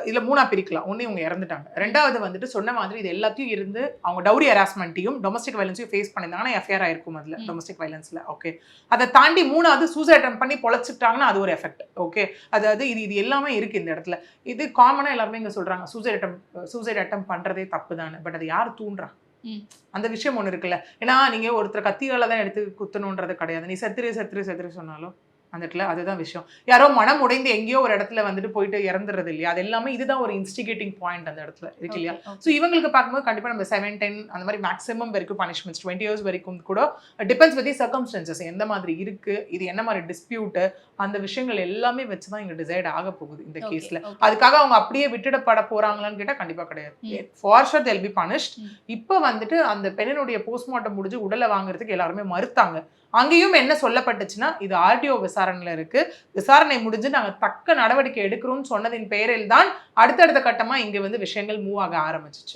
இதுல 3 பிரிக்கலாம். ஒண்ணு இவங்க இறந்துட்டாங்க, ரெண்டாவது வந்துட்டு சொன்ன மாதிரி இது எல்லாத்தையும் இருந்து அவங்க டவுரி ஹராஸ்மெண்ட்டையும் டொமஸ்டிக் வயலன்ஸையும் ஃபேஸ் பண்ணியிருந்தாங்கன்னா எஃப்ஐஆர் ஆயிருக்கும் அதுல டொமஸ்டிக் வயலன்ஸ்ல. ஓகே, அதை தாண்டி 3வது சூசைட் அட்டம் பண்ணி பொழைச்சிட்டாங்கன்னா அது ஒரு எஃபெக்ட். ஓகே, அதாவது இது எல்லாமே இருக்கு இந்த இடத்துல. இது காமனா எல்லாருமே இங்க சொல்றாங்க சூசைட் அட்டம் பண்றதே தப்பு தானே. பட் அதை யார் தூண்டுறா? அந்த விஷயம் ஒண்ணு இருக்குல்ல. ஏன்னா நீங்க ஒருத்தர் கத்தியால தான் எடுத்து குத்தணும்ன்றது கிடையாது. நீ செத்துரு சொன்னாலும் அந்த இடத்துல அதுதான் விஷயம். யாரோ மனம் உடைந்து எங்கேயோ ஒரு இடத்துல வந்துட்டு போயிட்டு இறந்துறது இல்லையா? அது எல்லாமே இதுதான் ஒரு இன்ஸ்டிகேட்டிங் பாயிண்ட் அந்த இடத்துல இருக்கு இல்லையா? ஸோ இவங்களுக்கு பார்க்கும்போது கண்டிப்பா நம்ம 7, 10 அந்த மாதிரி மேக்ஸிமம் வரைக்கும் பனிஷ்மெண்ட்ஸ் 20 years வரைக்கும் கூட டிபெண்ட்ஸ் வித் தி சர்க்கம்ஸ்டன்சஸ் எந்த மாதிரி இருக்கு, இது என்ன மாதிரி டிஸ்பியூட், அந்த விஷயங்கள் எல்லாமே வச்சுதான் இங்க டிசைட் ஆக போகுது இந்த கேஸ்ல. அதுக்காக அவங்க அப்படியே விட்டுடப்பட போறாங்களான்னு கேட்டா கண்டிப்பா கிடையாது. For sure they'll be punished. இப்போ வந்துட்டு அந்த பெண்ணினுடைய போஸ்ட்மார்ட்டம் முடிஞ்சு உடலை வாங்குறதுக்கு எல்லாருமே மறுத்தாங்க. அங்கேயும் என்ன சொல்லப்பட்டுச்சுன்னா இது ஆர்டிஓ விசாரணையில இருக்கு, விசாரணை முடிஞ்சு நாங்க தக்க நடவடிக்கை எடுக்கிறோம்னு சொன்னதின் பெயரில் தான் அடுத்தடுத்த கட்டமா இங்க வந்து விஷயங்கள் மூவ் ஆக ஆரம்பிச்சிச்சு.